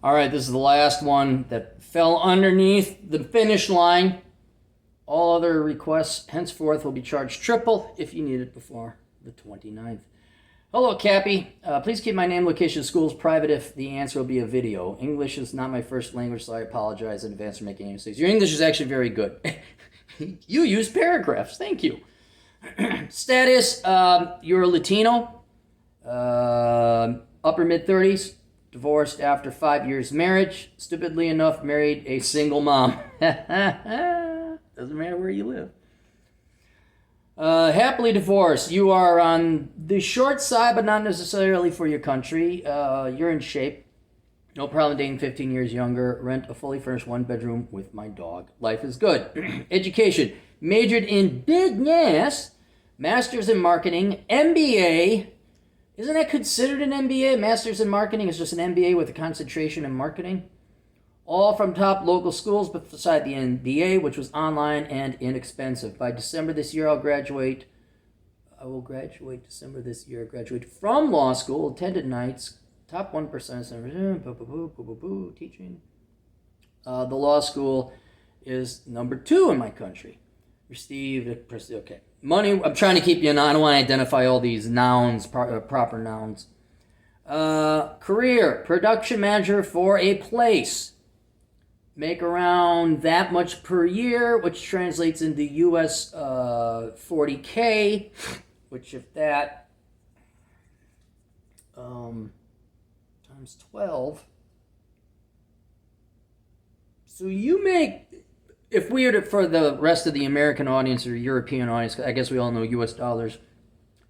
All right, this is the last one that fell underneath the finish line. All other requests henceforth will be charged triple if you need it before the 29th. Hello, Cappy. Please keep my name, location, schools private if the answer will be a video. English is not my first language, so I apologize in advance for making any mistakes. Your English is actually very good. You use paragraphs. Thank you. Status, you're a Latino, upper mid-30s, divorced after 5 years marriage, stupidly enough, married a single mom. Doesn't matter where you live. Happily divorced. You are on the short side, but not necessarily for your country. You're in shape. No problem dating 15 years younger. Rent a fully furnished one-bedroom with my dog. Life is good. Education. Majored in business. Master's in marketing. MBA. Isn't that considered an MBA? Master's in marketing is just an MBA with a concentration in marketing. All from top local schools, but beside the MBA, which was online and inexpensive. By December this year, I'll graduate. I will graduate December this year. Graduate from law school, attended nights, top 1%, teaching. The law school is number 2 in my country. Received, okay. Money, I'm trying to keep you in, I don't want to identify all these nouns, proper nouns. Career, production manager for a place. Make around that much per year, which translates into US 40K, which if that times 12. So you make, if we were to, for the rest of the American audience or European audience, I guess we all know US dollars,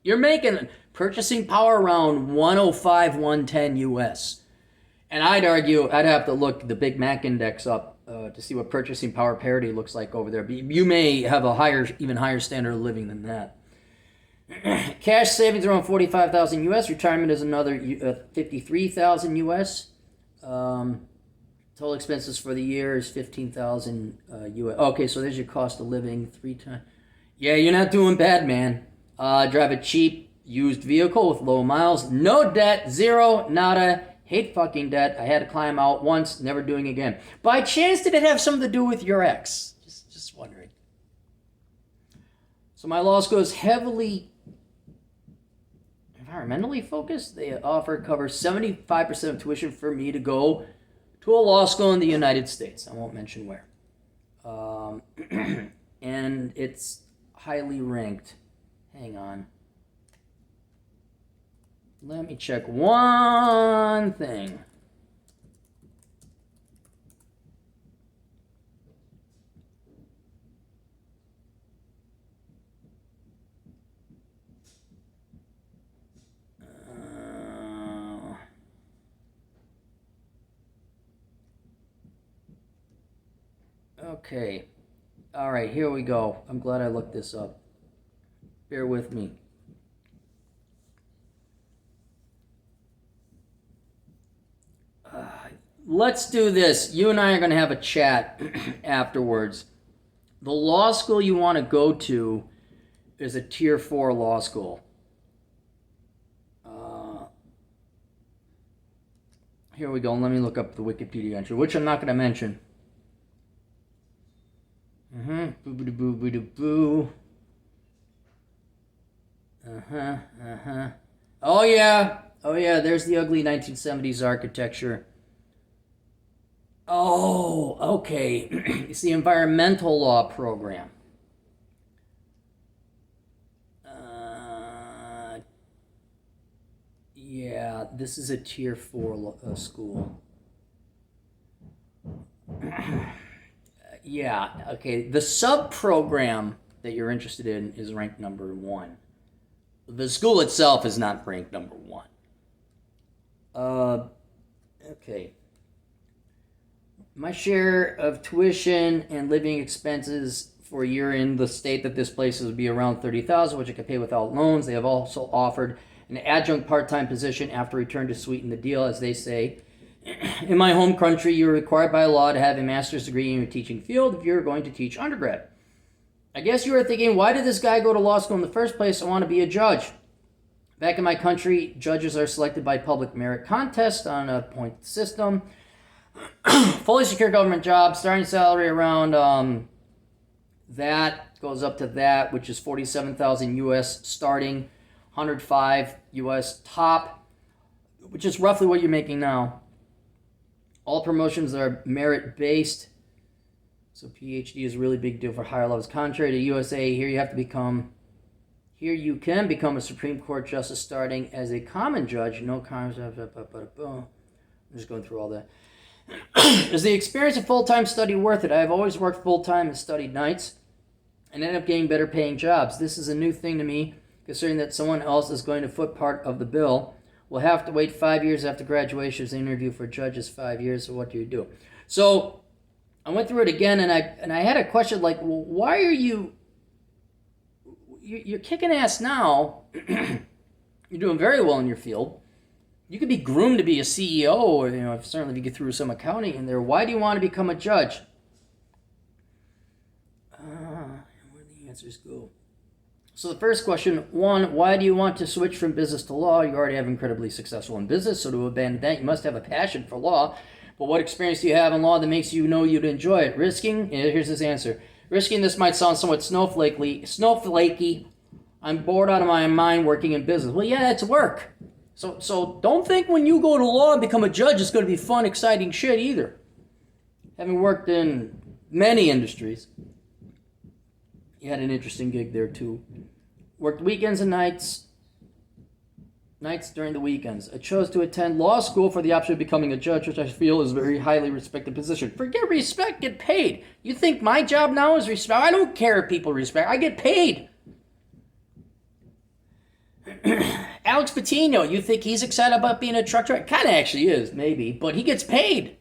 you're making purchasing power around 105, 110 US. And I'd argue, I'd have to look the Big Mac index up to see what purchasing power parity looks like over there. But you may have a higher, even higher standard of living than that. Cash savings around 45,000 US. Retirement is another 53,000 US. Total expenses for the year is 15,000 US. Okay, so there's your cost of living 3 times. Yeah, you're not doing bad, man. Drive a cheap used vehicle with low miles. No debt, zero, nada. Hate fucking debt. I had to climb out once, never doing again. By chance, did it have something to do with your ex? Just wondering. So my law school is heavily environmentally focused. They cover 75% of tuition for me to go to a law school in the United States. I won't mention where. And it's highly ranked. Hang on. Let me check one thing. Okay. All right, here we go. I'm glad I looked this up. Bear with me. Let's do this. You and I are going to have a chat afterwards. The law school you want to go to is a Tier 4 law school. Here we go. Let me look up the Wikipedia entry, which I'm not going to mention. Boo-boo-boo-boo-boo. Oh, yeah. There's the ugly 1970s architecture. Oh, okay. It's the environmental law program. Yeah, this is a Tier 4 school. Yeah, okay. The sub-program that you're interested in is ranked number 1. The school itself is not ranked number 1. Okay. My share of tuition and living expenses for a year in the state that this place is would be around $30,000, which I could pay without loans. They have also offered an adjunct part-time position after return to sweeten the deal, as they say. In my home country, you're required by law to have a master's degree in your teaching field if you're going to teach undergrad. I guess you were thinking, why did this guy go to law school in the first place? I want to be a judge. Back in my country, judges are selected by public merit contest on a point system. Fully secure government job, starting salary around that goes up to that, which is 47,000 US starting, 105 US top, which is roughly what you're making now. All promotions are merit based. So PhD is a really big deal for higher levels. Contrary to USA, here you can become a Supreme Court justice starting as a common judge. No comments. I'm just going through all that. Is the experience of full-time study worth it? I have always worked full-time and studied nights and ended up getting better paying jobs. This is a new thing to me, considering that someone else is going to foot part of the bill. We'll have to wait 5 years after graduation to interview for judges. 5 years, so what do you do? So I went through it again, and I had a question like, well, why are you're kicking ass now? You're doing very well in your field. You could be groomed to be a CEO, or certainly if you get through some accounting in there. Why do you want to become a judge? Where do the answers go? So the first question, one, why do you want to switch from business to law? You already have incredibly successful in business, so to abandon that, you must have a passion for law. But what experience do you have in law that makes you know you'd enjoy it? Risking, here's his answer. Risking, this might sound somewhat snowflakey. I'm bored out of my mind working in business. Well, yeah, it's work. So don't think when you go to law and become a judge it's going to be fun, exciting shit either. Having worked in many industries, you had an interesting gig there too. Worked weekends and nights during the weekends. I chose to attend law school for the option of becoming a judge, which I feel is a very highly respected position. Forget respect, get paid. You think my job now is respect? I don't care if people respect. I get paid. Alex Patino, you think he's excited about being a truck driver? Kind of actually is, maybe, but he gets paid.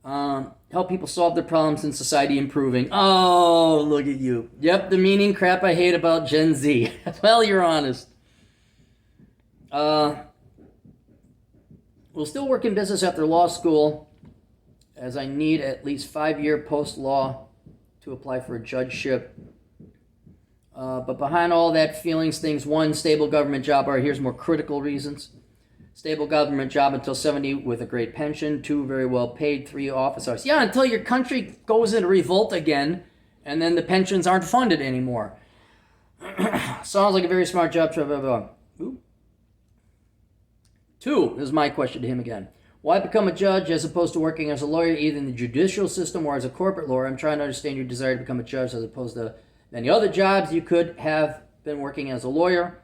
Help people solve their problems and society improving. Oh, look at you. Yep, the meaning crap I hate about Gen Z. Well, you're honest. We'll still work in business after law school, as I need at least 5-year post-law to apply for a judgeship. But behind all that feelings things, one, stable government job. All right, here's more critical reasons. Stable government job until 70 with a great pension. 2, very well paid. 3, office hours. Yeah, until your country goes into revolt again, and then the pensions aren't funded anymore. Sounds like a very smart job. 2, this is my question to him again. Why become a judge as opposed to working as a lawyer, either in the judicial system or as a corporate lawyer? I'm trying to understand your desire to become a judge as opposed to many other jobs. You could have been working as a lawyer.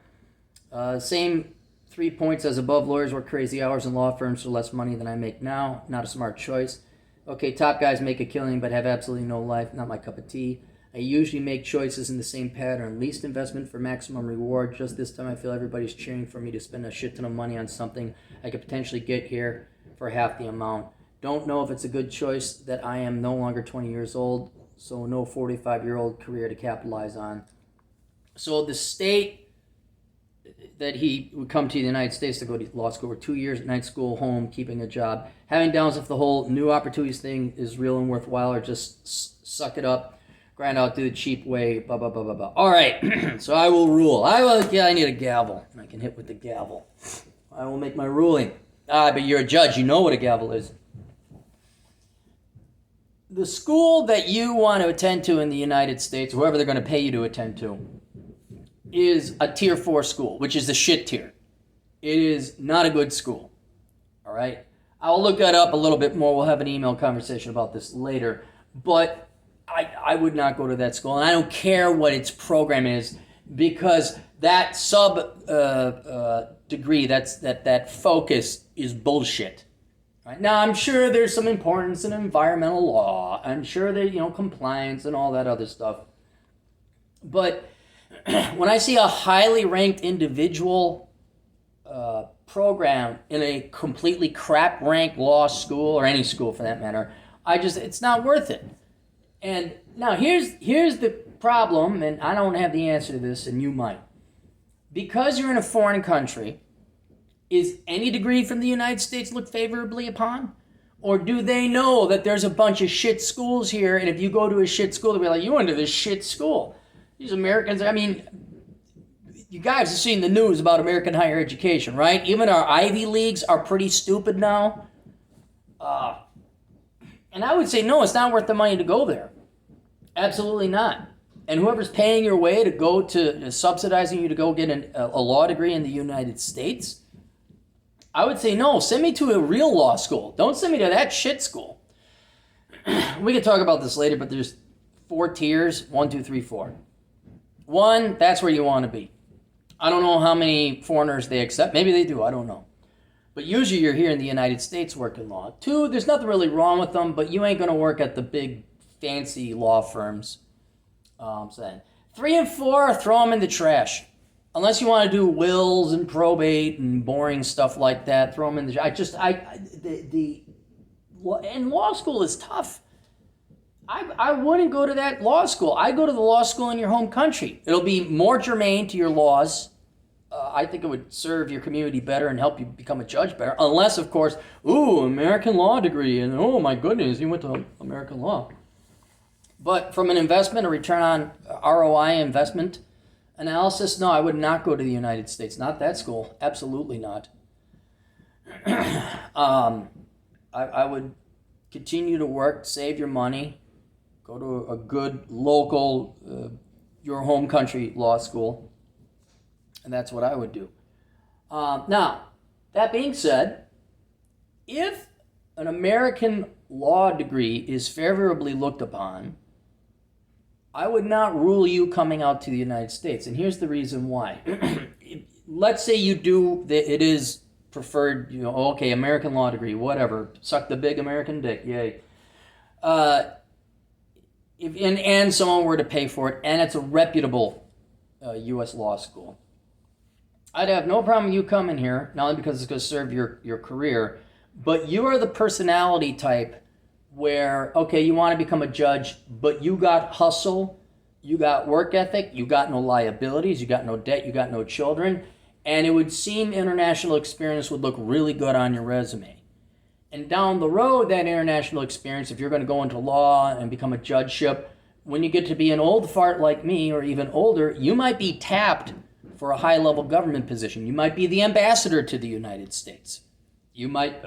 Same 3 points as above. Lawyers work crazy hours in law firms for less money than I make now. Not a smart choice. Okay, top guys make a killing but have absolutely no life. Not my cup of tea. I usually make choices in the same pattern. Least investment for maximum reward. Just this time I feel everybody's cheering for me to spend a shit ton of money on something I could potentially get here for half the amount. Don't know if it's a good choice that I am no longer 20 years old, so no 45-year-old career to capitalize on. So the state that he would come to the United States to go to law school for 2 years, night school, home, keeping a job, having downs if the whole new opportunities thing is real and worthwhile, or just suck it up, grind out, do the cheap way, blah, blah, blah, blah, blah. All right, so I will rule. I need a gavel. I can hit with the gavel. I will make my ruling. But you're a judge. You know what a gavel is. The school that you want to attend to in the United States, whoever they're going to pay you to attend to, is a tier 4 school, which is the shit tier. It is not a good school. All right? I'll look that up a little bit more. We'll have an email conversation about this later. But I would not go to that school. And I don't care what its program is, because that degree, that focus is bullshit. Right? Now, I'm sure there's some importance in environmental law. I'm sure that, compliance and all that other stuff. But when I see a highly ranked individual program in a completely crap ranked law school, or any school for that matter, it's not worth it. And now here's the problem, and I don't have the answer to this, and you might. Because you're in a foreign country, is any degree from the United States looked favorably upon? Or do they know that there's a bunch of shit schools here, and if you go to a shit school, they'll be like, you went to this shit school. These Americans, you guys have seen the news about American higher education, right? Even our Ivy Leagues are pretty stupid now. And I would say, no, it's not worth the money to go there. Absolutely not. And whoever's paying your way to go to, subsidizing you to go get a law degree in the United States, I would say, no, send me to a real law school. Don't send me to that shit school. We can talk about this later, but there's 4 tiers, 1, 2, 3, 4. 1, that's where you want to be. I don't know how many foreigners they accept. Maybe they do, I don't know. But usually you're here in the United States working law. 2, there's nothing really wrong with them, but you ain't going to work at the big fancy law firms. I'm saying 3 and 4, throw them in the trash. Unless you want to do wills and probate and boring stuff like that, throw them in the. And law school is tough. I wouldn't go to that law school. I go to the law school in your home country. It'll be more germane to your laws. I think it would serve your community better and help you become a judge better. Unless, of course, American law degree, and oh my goodness, you went to American law. But from an investment, a return on ROI investment analysis, no, I would not go to the United States. Not that school. Absolutely not. I would continue to work, save your money, go to a good local, your home country law school, and that's what I would do. Now, that being said, if an American law degree is favorably looked upon, I would not rule you coming out to the United States. And here's the reason why. Let's say you do, it is preferred, okay, American law degree, whatever. Suck the big American dick, yay. And someone were to pay for it, and it's a reputable U.S. law school, I'd have no problem you coming here, not only because it's going to serve your career, but you are the personality type where, okay, you want to become a judge, but you got hustle, you got work ethic, you got no liabilities, you got no debt, you got no children, and it would seem international experience would look really good on your resume. And down the road, that international experience, if you're going to go into law and become a judgeship, when you get to be an old fart like me or even older, you might be tapped for a high-level government position. You might be the ambassador to the United States. You might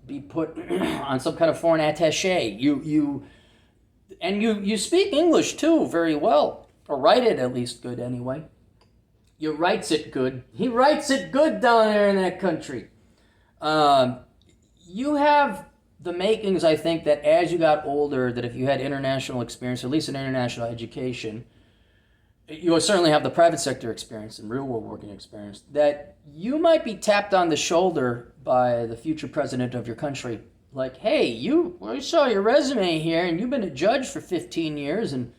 be put on some kind of foreign attaché. You speak English too very well, or write it at least good anyway. You writes it good. He writes it good down there in that country. You have the makings, I think, that as you got older, that if you had international experience, or at least an international education, you will certainly have the private sector experience and real world working experience, that you might be tapped on the shoulder by the future president of your country. Like, hey, we saw your resume here, and you've been a judge for 15 years, and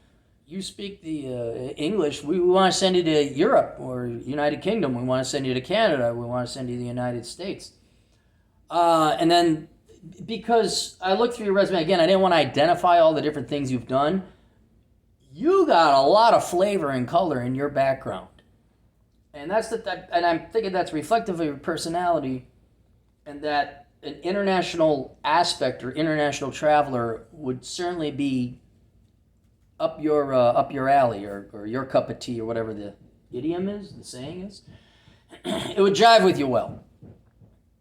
you speak the English. We want to send you to Europe or United Kingdom. We want to send you to Canada. We want to send you to the United States. And then, because I looked through your resume again, I didn't want to identify all the different things you've done. You got a lot of flavor and color in your background. And and I'm thinking that's reflective of your personality, and that an international aspect or international traveler would certainly be up your alley, or your cup of tea, or whatever the idiom is, the saying is. It would jive with you well.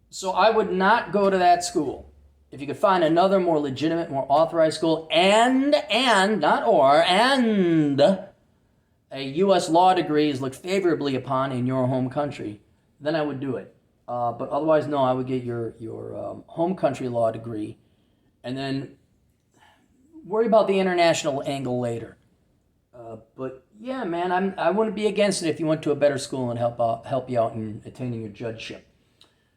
So I would not go to that school. If you could find another more legitimate, more authorized school, and a U.S. law degree is looked favorably upon in your home country, then I would do it. But otherwise, no, I would get your home country law degree, and then worry about the international angle later. But yeah, man, I wouldn't be against it if you went to a better school and help you out in attaining your judgeship.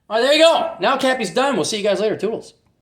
All right, there you go. Now Cappy's done. We'll see you guys later. Toodles.